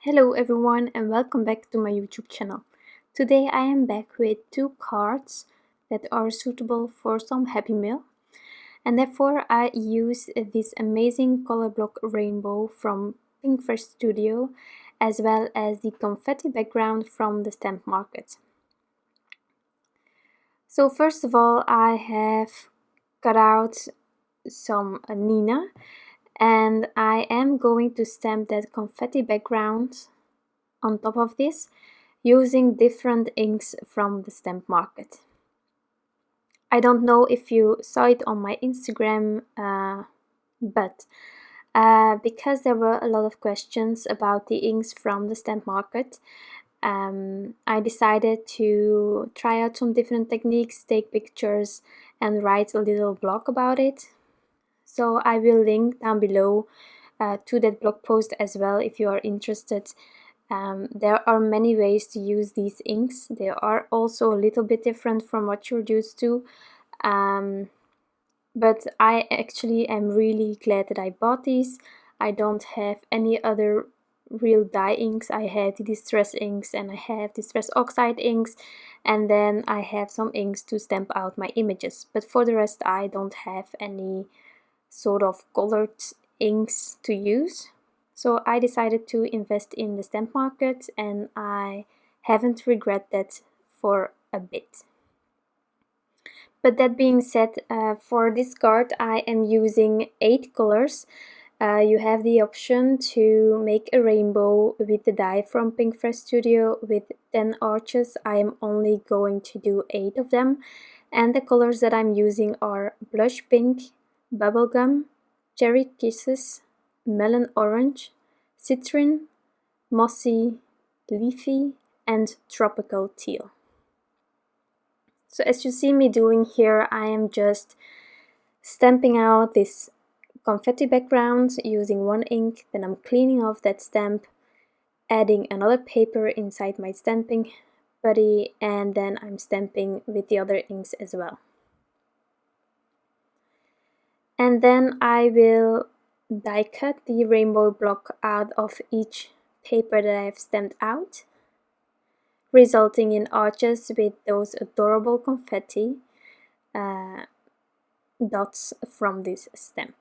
Hello everyone and welcome back to my YouTube channel. Today I am back with two cards that are suitable for some Happy Meal, and therefore I use this amazing color block rainbow from Pinkfresh Studio as well as the Confetti Background from the Stamp Market. So first of all I have cut out some Neenah, and I am going to stamp that confetti background on top of this using different inks from the Stamp Market. I don't know if you saw it on my Instagram, but because there were a lot of questions about the inks from the Stamp Market, I decided to try out some different techniques, take pictures and write a little blog about it. So I will link down below to that blog post as well if you are interested. There are many ways to use these inks. They are also a little bit different from what you're used to. But I actually am really glad that I bought these. I don't have any other real dye inks. I have the distress inks and I have distress oxide inks, and then I have some inks to stamp out my images. But for the rest I don't have any sort of colored inks to use. So I decided to invest in the Stamp Market, and I haven't regretted that for a bit. But that being said, for this card I am using 8 colors. You have the option to make a rainbow with the die from Pinkfresh Studio with 10 arches. I am only going to do 8 of them, and the colors that I'm using are Blush Pink, Bubblegum, Cherry Kisses, Melon Orange, Citrine, Mossy, Leafy, and Tropical Teal. So as you see me doing here, I am just stamping out this confetti background using one ink, then I'm cleaning off that stamp, adding another paper inside my stamping buddy, and then I'm stamping with the other inks as well. And then I will die cut the rainbow block out of each paper that I have stamped out, resulting in arches with those adorable confetti dots from this stamp.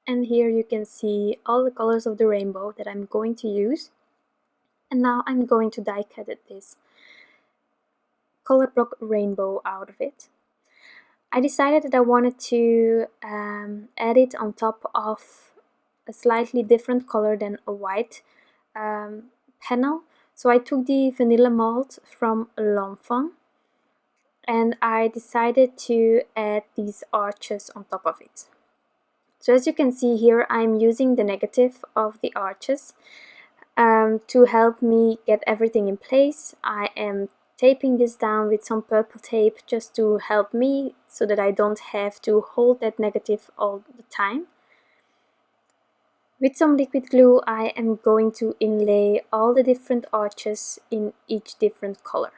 And here you can see all the colors of the rainbow that I'm going to use. And now I'm going to die cut this color block rainbow out of it. I decided that I wanted to add it on top of a slightly different color than a white panel. So I took the vanilla malt from Fawn and I decided to add these arches on top of it. So as you can see here, I'm using the negative of the arches to help me get everything in place. I am taping this down with some purple tape just to help me so that I don't have to hold that negative all the time. With some liquid glue, I am going to inlay all the different arches in each different color.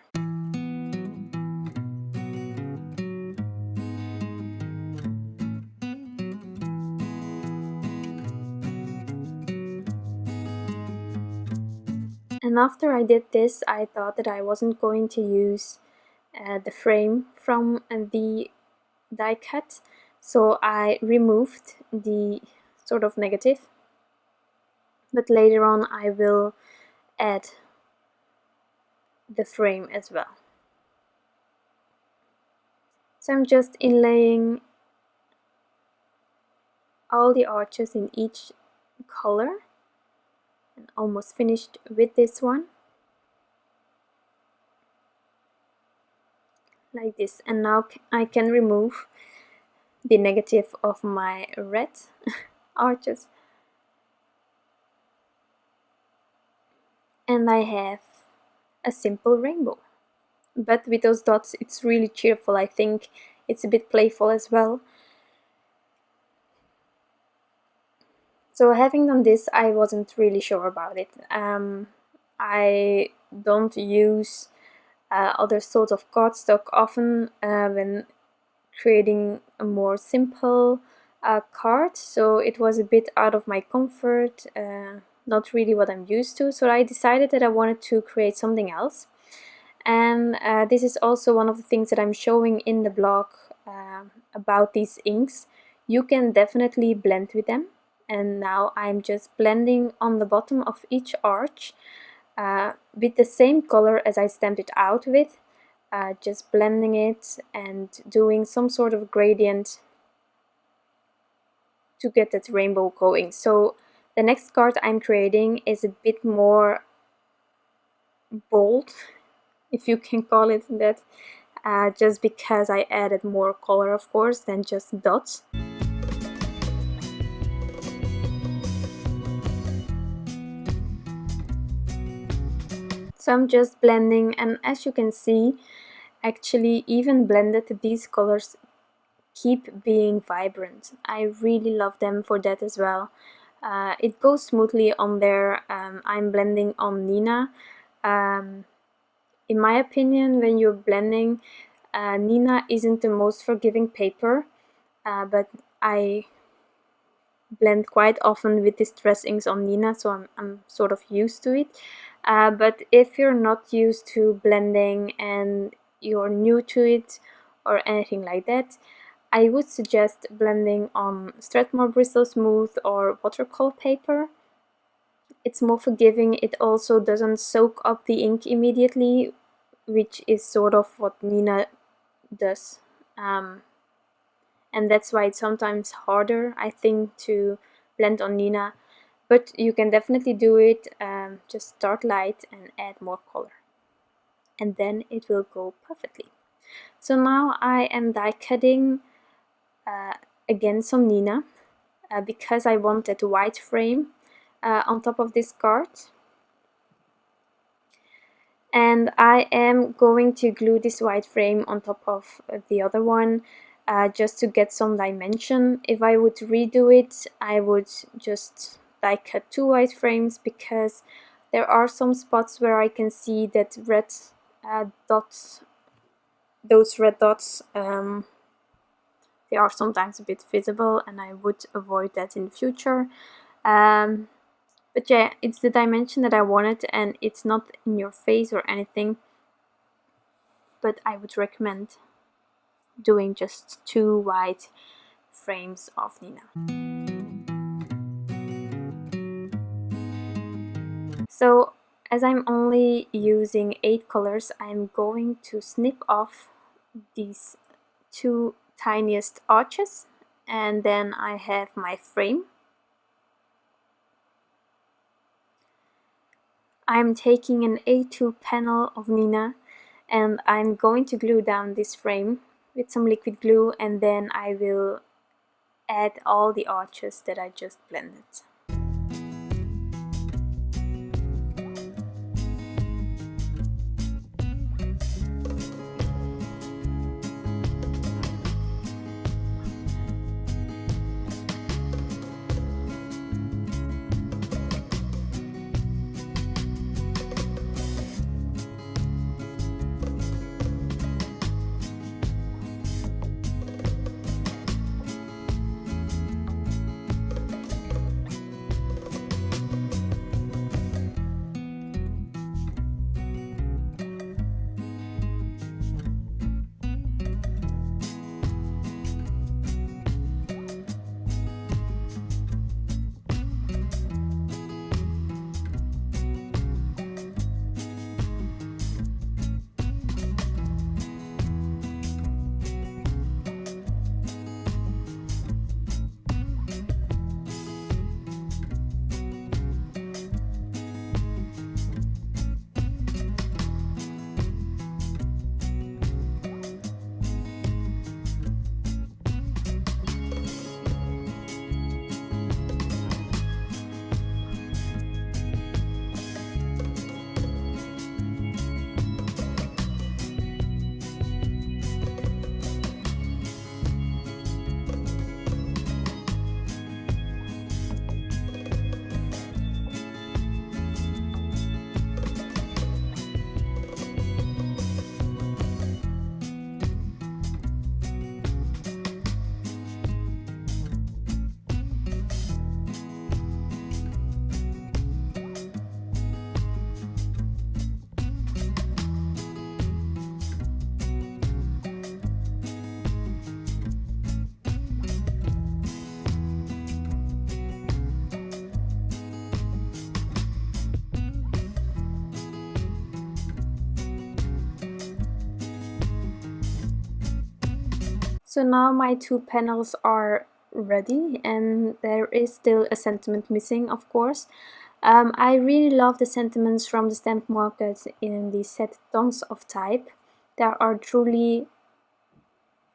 And after I did this, I thought that I wasn't going to use the frame from the die cut, so I removed the sort of negative, but later on I will add the frame as well. So I'm just inlaying all the arches in each color and almost finished with this one. Like this, and now I can remove the negative of my red arches, and I have a simple rainbow. But with those dots it's really cheerful. I think it's a bit playful as well. So having done this, I wasn't really sure about it. I don't use other sorts of cardstock often when creating a more simple card, so it was a bit out of my comfort, not really what I'm used to, so I decided that I wanted to create something else. And this is also one of the things that I'm showing in the blog about these inks. You can definitely blend with them, and now I'm just blending on the bottom of each arch with the same color as I stamped it out with, just blending it and doing some sort of gradient to get that rainbow going. So the next card I'm creating is a bit more bold, if you can call it that, just because I added more color, of course, than just dots. So I'm just blending, and as you can see, actually even blended, these colors keep being vibrant. I really love them for that as well. It goes smoothly on there. I'm blending on Neenah. In my opinion, when you're blending, Neenah isn't the most forgiving paper, but I blend quite often with distress inks on Neenah, so I'm sort of used to it. But if you're not used to blending and you're new to it or anything like that, I would suggest blending on Strathmore Bristol Smooth or watercolor paper. It's more forgiving. It also doesn't soak up the ink immediately, which is sort of what Neenah does. And that's why it's sometimes harder, I think, to blend on Neenah. But you can definitely do it. Just start light and add more color, and then it will go perfectly. So now I am die cutting again some Neenah because I want that white frame on top of this card. And I am going to glue this white frame on top of the other one just to get some dimension. If I would redo it, I would just die cut 2 white frames, because there are some spots where I can see that red dots, those red dots, they are sometimes a bit visible, and I would avoid that in the future. But yeah, it's the dimension that I wanted, and it's not in your face or anything, but I would recommend doing just 2 white frames of Neenah. So as I'm only using 8 colors, I'm going to snip off these 2 tiniest arches, and then I have my frame. I'm taking an A2 panel of Neenah, and I'm going to glue down this frame with some liquid glue, and then I will add all the arches that I just blended. So now my 2 panels are ready, and there is still a sentiment missing, of course. I really love the sentiments from the stamp market in the set Tons of Type. There are truly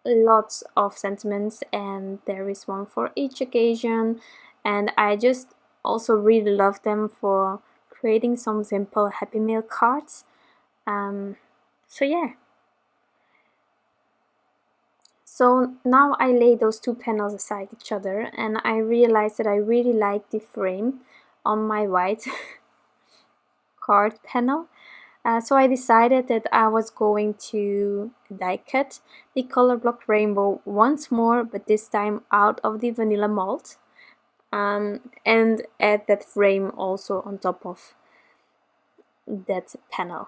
lots of sentiments, and there is one for each occasion, and I just also really love them for creating some simple Happy Mail cards. So yeah. So now I lay those 2 panels aside each other, and I realized that I really like the frame on my white card panel. So I decided that I was going to die cut the color block rainbow once more, but this time out of the vanilla malt, and add that frame also on top of that panel.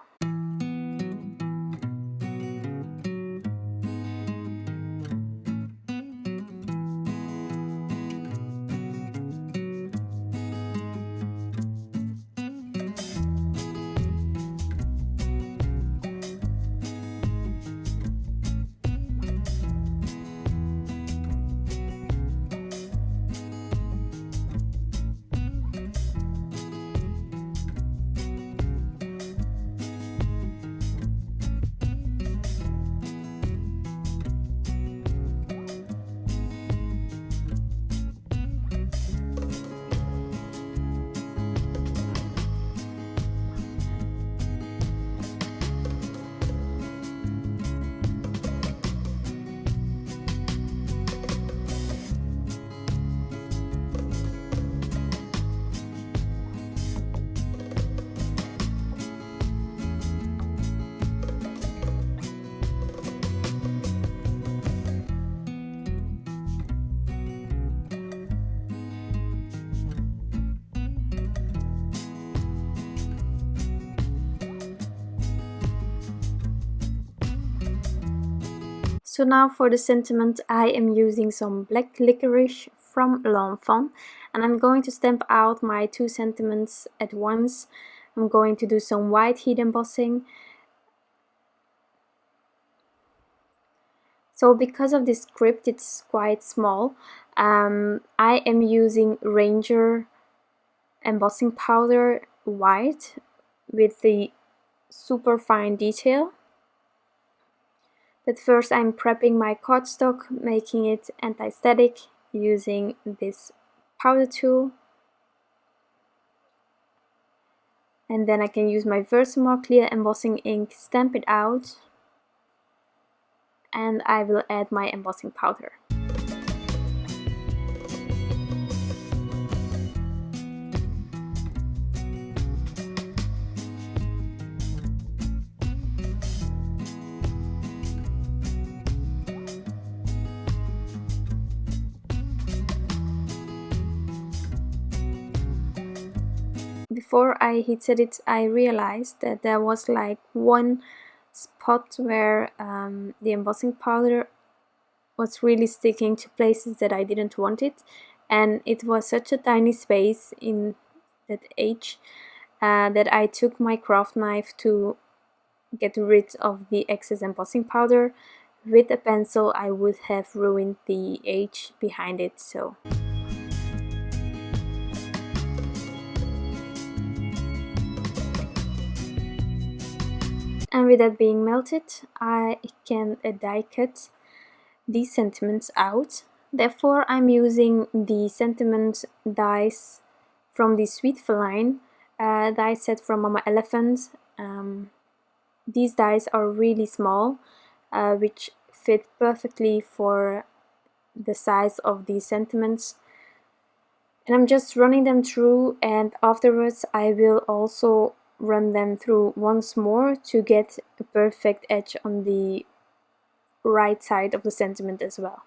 So now for the sentiment, I am using some black licorice from Fawn, and I'm going to stamp out my 2 sentiments at once I'm going to do some white heat embossing. So because of this script, it's quite small. I am using Ranger embossing powder white with the super fine detail. But first I'm prepping my cardstock, making it anti-static using this powder tool. And then I can use my Versamark clear embossing ink, stamp it out, and I will add my embossing powder. Before I heated it, I realized that there was like one spot where the embossing powder was really sticking to places that I didn't want it, and it was such a tiny space in that edge that I took my craft knife to get rid of the excess embossing powder. With a pencil I would have ruined the edge behind it. So and with that being melted, I can die cut these sentiments out. Therefore I'm using the sentiment dies from the Sweet Feline die set from Mama Elephant. These dies are really small, which fit perfectly for the size of these sentiments. And I'm just running them through, and afterwards I will also run them through once more to get a perfect edge on the right side of the sentiment as well.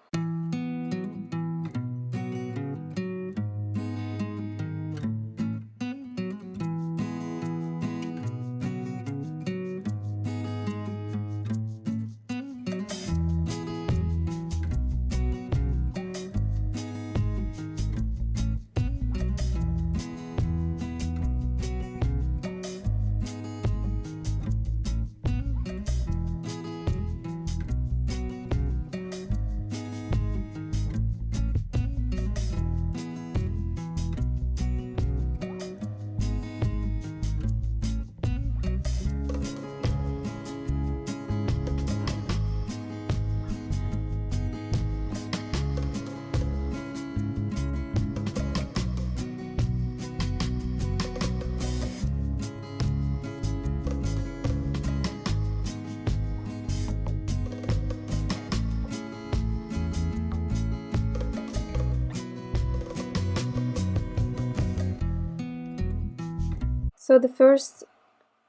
So the first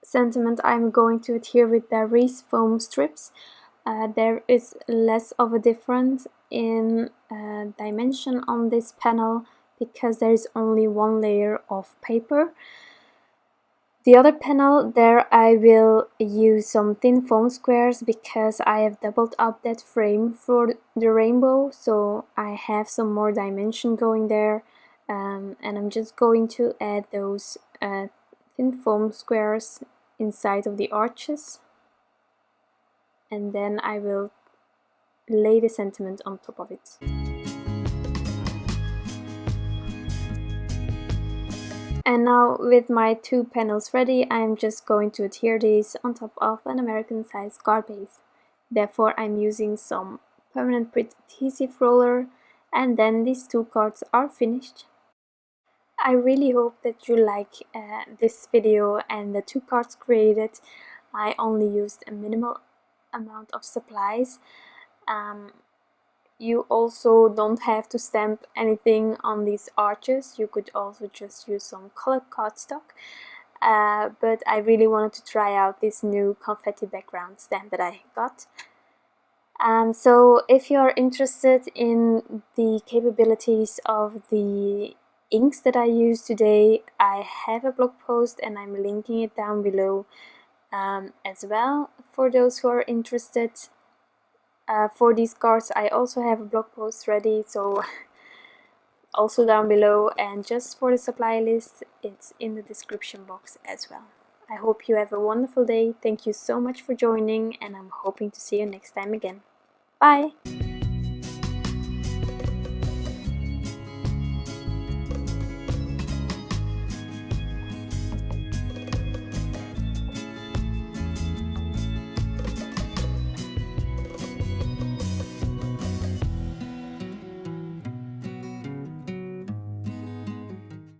sentiment I'm going to adhere with Darice foam strips. There is less of a difference in dimension on this panel because there is only one layer of paper. The other panel, there I will use some thin foam squares because I have doubled up that frame for the rainbow, so I have some more dimension going there, and I'm just going to add those thin foam squares inside of the arches, and then I will lay the sentiment on top of it. And now with my two panels ready, I'm just going to adhere these on top of an American sized card base. Therefore I'm using some permanent print adhesive roller, and then these two cards are finished. I really hope that you like this video and the two cards created. I only used a minimal amount of supplies. You also don't have to stamp anything on these arches. You could also just use some colored cardstock. But I really wanted to try out this new confetti background stamp that I got. So if you're interested in the capabilities of the inks that I use today, I have a blog post and I'm linking it down below as well for those who are interested. For these cards I also have a blog post ready, so also down below, and just for the supply list it's in the description box as well. I hope you have a wonderful day. Thank you so much for joining, and I'm hoping to see you next time again. Bye!